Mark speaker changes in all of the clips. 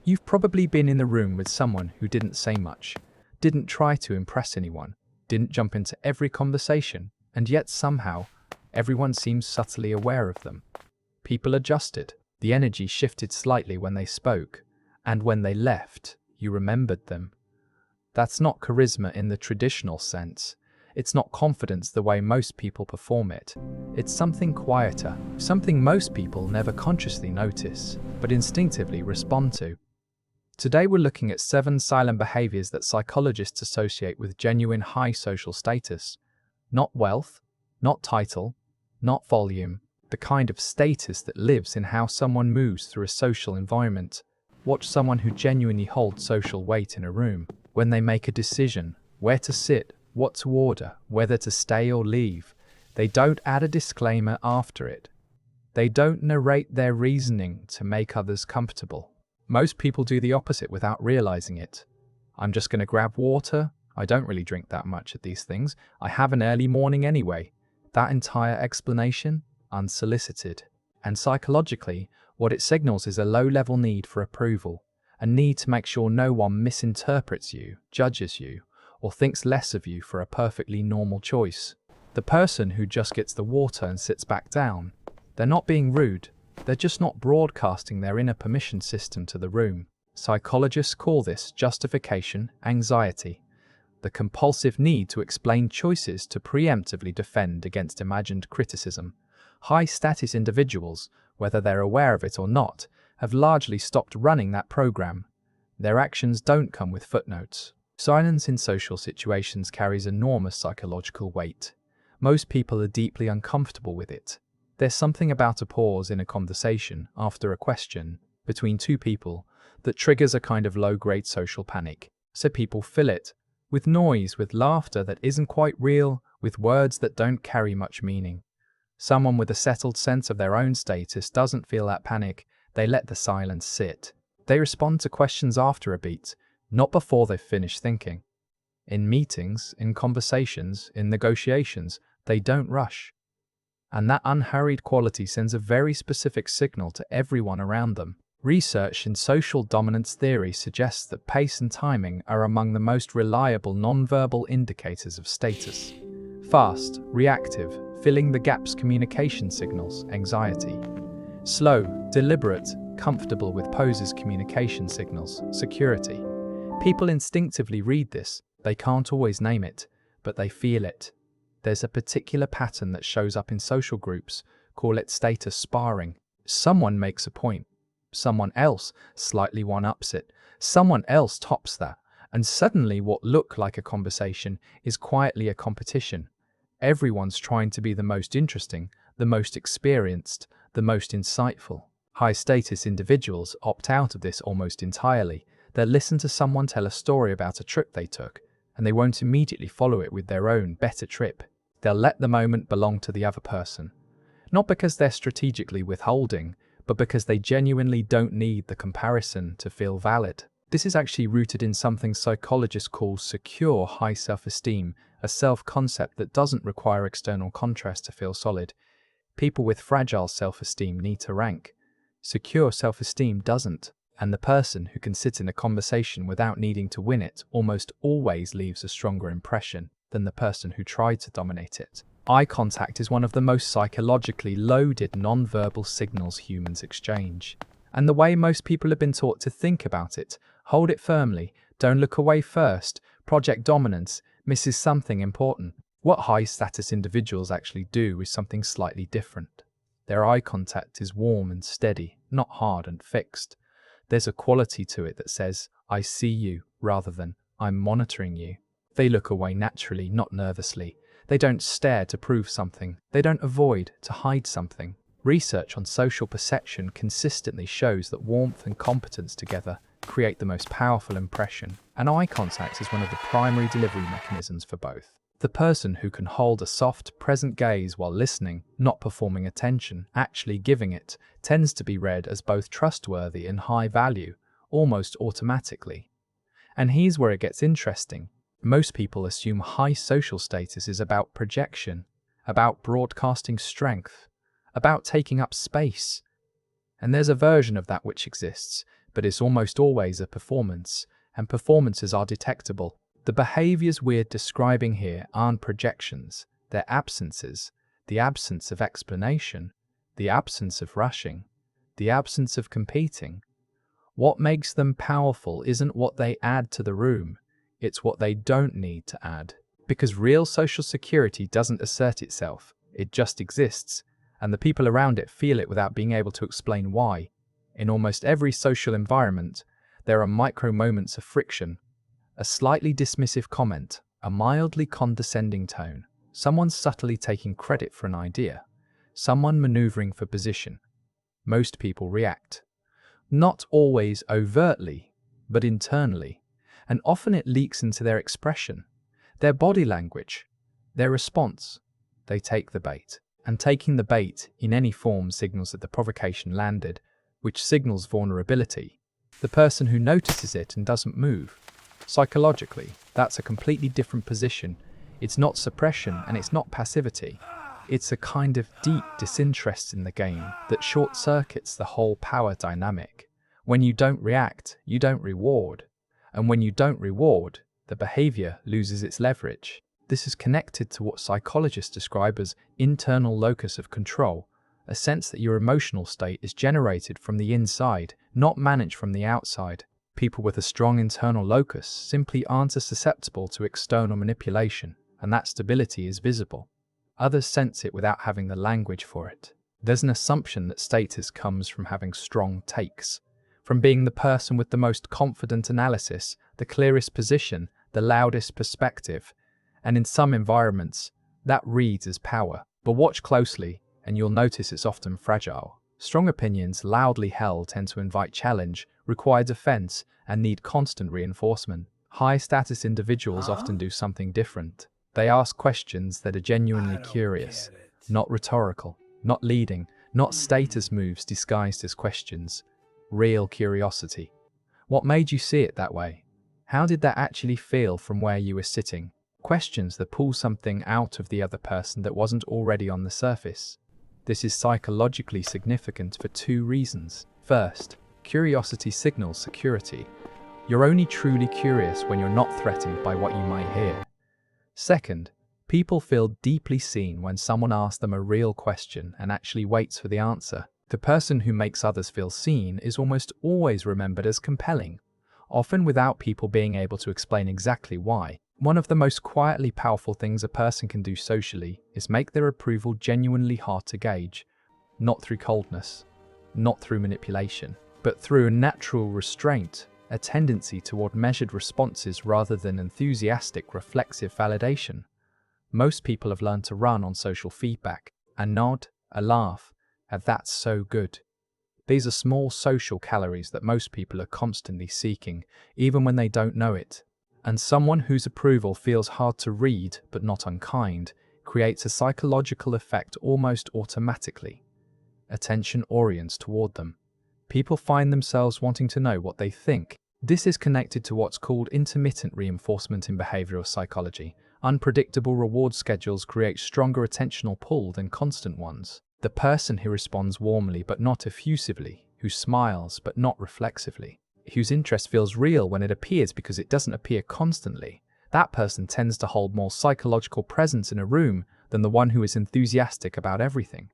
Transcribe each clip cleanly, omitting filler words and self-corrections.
Speaker 1: You've probably been in the room with someone who didn't say much, didn't try to impress anyone, didn't jump into every conversation, and yet somehow, everyone seems subtly aware of them. People adjusted, the energy shifted slightly when they spoke, and when they left, you remembered them. That's not charisma in the traditional sense. It's not confidence the way most people perform it. It's something quieter, something most people never consciously notice, but instinctively respond to. Today we're looking at 7 silent behaviors that psychologists associate with genuine high social status. Not wealth, not title, not volume, the kind of status that lives in how someone moves through a social environment. Watch someone who genuinely holds social weight in a room. When they make a decision, where to sit, what to order, whether to stay or leave, they don't add a disclaimer after it. They don't narrate their reasoning to make others comfortable. Most people do the opposite without realizing it. I'm just going to grab water. I don't really drink that much at these things. I have an early morning anyway. That entire explanation, unsolicited. And psychologically, what it signals is a low-level need for approval, a need to make sure no one misinterprets you, judges you, or thinks less of you for a perfectly normal choice. The person who just gets the water and sits back down, they're not being rude, they're just not broadcasting their inner permission system to the room. Psychologists call this justification anxiety, the compulsive need to explain choices to preemptively defend against imagined criticism. High-status individuals, whether they're aware of it or not, have largely stopped running that program. Their actions don't come with footnotes. Silence in social situations carries enormous psychological weight. Most people are deeply uncomfortable with it. There's something about a pause in a conversation, after a question, between two people, that triggers a kind of low-grade social panic. So people fill it, with noise, with laughter that isn't quite real, with words that don't carry much meaning. Someone with a settled sense of their own status doesn't feel that panic, they let the silence sit. They respond to questions after a beat, not before they've finished thinking. In meetings, in conversations, in negotiations, they don't rush. And that unhurried quality sends a very specific signal to everyone around them. Research in social dominance theory suggests that pace and timing are among the most reliable nonverbal indicators of status. Fast, reactive, filling the gaps communication signals, anxiety. Slow, deliberate, comfortable with poses communication signals, security. People instinctively read this. They can't always name it, but they feel it. There's a particular pattern that shows up in social groups, call it status sparring. Someone makes a point. Someone else slightly one-ups it. Someone else tops that. And suddenly what looked like a conversation is quietly a competition. Everyone's trying to be the most interesting, the most experienced, the most insightful. High-status individuals opt out of this almost entirely. They'll listen to someone tell a story about a trip they took, and they won't immediately follow it with their own better trip. They'll let the moment belong to the other person. Not because they're strategically withholding, but because they genuinely don't need the comparison to feel valid. This is actually rooted in something psychologists call secure high self-esteem, a self-concept that doesn't require external contrast to feel solid. People with fragile self-esteem need to rank. Secure self-esteem doesn't. And the person who can sit in a conversation without needing to win it almost always leaves a stronger impression than the person who tried to dominate it. Eye contact is one of the most psychologically loaded nonverbal signals humans exchange. And the way most people have been taught to think about it, hold it firmly, don't look away first, project dominance, misses something important. What high-status individuals actually do is something slightly different. Their eye contact is warm and steady, not hard and fixed. There's a quality to it that says, I see you, rather than, I'm monitoring you. They look away naturally, not nervously. They don't stare to prove something. They don't avoid to hide something. Research on social perception consistently shows that warmth and competence together create the most powerful impression, and eye contact is one of the primary delivery mechanisms for both. The person who can hold a soft, present gaze while listening, not performing attention, actually giving it, tends to be read as both trustworthy and high value, almost automatically. And here's where it gets interesting. Most people assume high social status is about projection, about broadcasting strength, about taking up space. And there's a version of that which exists. but it's almost always a performance, and performances are detectable. The behaviors we're describing here aren't projections, they're absences, the absence of explanation, the absence of rushing, the absence of competing. What makes them powerful isn't what they add to the room, it's what they don't need to add. Because real social security doesn't assert itself, it just exists, and the people around it feel it without being able to explain why. In almost every social environment, there are micro moments of friction. A slightly dismissive comment, a mildly condescending tone, someone subtly taking credit for an idea, someone maneuvering for position. Most people react. Not always overtly, but internally, and often it leaks into their expression, their body language, their response. They take the bait, and taking the bait in any form signals that the provocation landed, which signals vulnerability. The person who notices it and doesn't move. Psychologically, that's a completely different position. It's not suppression and it's not passivity. It's a kind of deep disinterest in the game that short-circuits the whole power dynamic. When you don't react, you don't reward. And when you don't reward, the behavior loses its leverage. This is connected to what psychologists describe as internal locus of control, a sense that your emotional state is generated from the inside, not managed from the outside. People with a strong internal locus simply aren't as susceptible to external manipulation, and that stability is visible. Others sense it without having the language for it. There's an assumption that status comes from having strong takes, from being the person with the most confident analysis, the clearest position, the loudest perspective. And in some environments, that reads as power. But watch closely, and you'll notice it's often fragile. Strong opinions, loudly held, tend to invite challenge, require defense, and need constant reinforcement. High-status individuals often do something different. They ask questions that are genuinely curious, not rhetorical, not leading, not status moves disguised as questions. Real curiosity. What made you see it that way? How did that actually feel from where you were sitting? Questions that pull something out of the other person that wasn't already on the surface. This is psychologically significant for two reasons. First, curiosity signals security. You're only truly curious when you're not threatened by what you might hear. Second, people feel deeply seen when someone asks them a real question and actually waits for the answer. The person who makes others feel seen is almost always remembered as compelling, often without people being able to explain exactly why. One of the most quietly powerful things a person can do socially is make their approval genuinely hard to gauge, not through coldness, not through manipulation, but through a natural restraint, a tendency toward measured responses rather than enthusiastic, reflexive validation. Most people have learned to run on social feedback, a nod, a laugh, and that's so good. These are small social calories that most people are constantly seeking, even when they don't know it. And someone whose approval feels hard to read but not unkind creates a psychological effect almost automatically. Attention orients toward them. People find themselves wanting to know what they think. This is connected to what's called intermittent reinforcement in behavioral psychology. Unpredictable reward schedules create stronger attentional pull than constant ones. The person who responds warmly but not effusively, who smiles but not reflexively, whose interest feels real when it appears because it doesn't appear constantly, that person tends to hold more psychological presence in a room than the one who is enthusiastic about everything.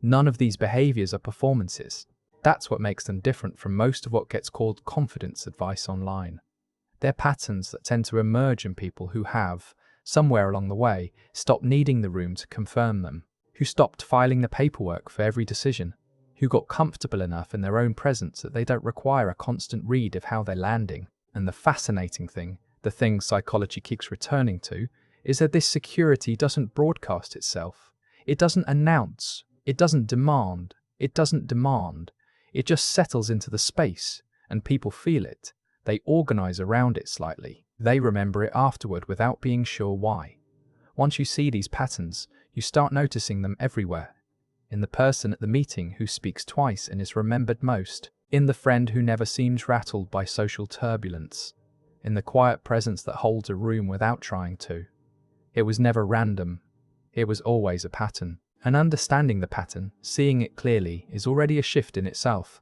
Speaker 1: None of these behaviors are performances. That's what makes them different from most of what gets called confidence advice online. They're patterns that tend to emerge in people who have, somewhere along the way, stopped needing the room to confirm them, who stopped filing the paperwork for every decision, who got comfortable enough in their own presence that they don't require a constant read of how they're landing. And the fascinating thing, the thing psychology keeps returning to, is that this security doesn't broadcast itself. It doesn't announce. It doesn't demand. It just settles into the space, and people feel it. They organize around it slightly. They remember it afterward without being sure why. Once you see these patterns, you start noticing them everywhere. In the person at the meeting who speaks twice and is remembered most. In the friend who never seems rattled by social turbulence. In the quiet presence that holds a room without trying to. It was never random. It was always a pattern. And understanding the pattern, seeing it clearly, is already a shift in itself.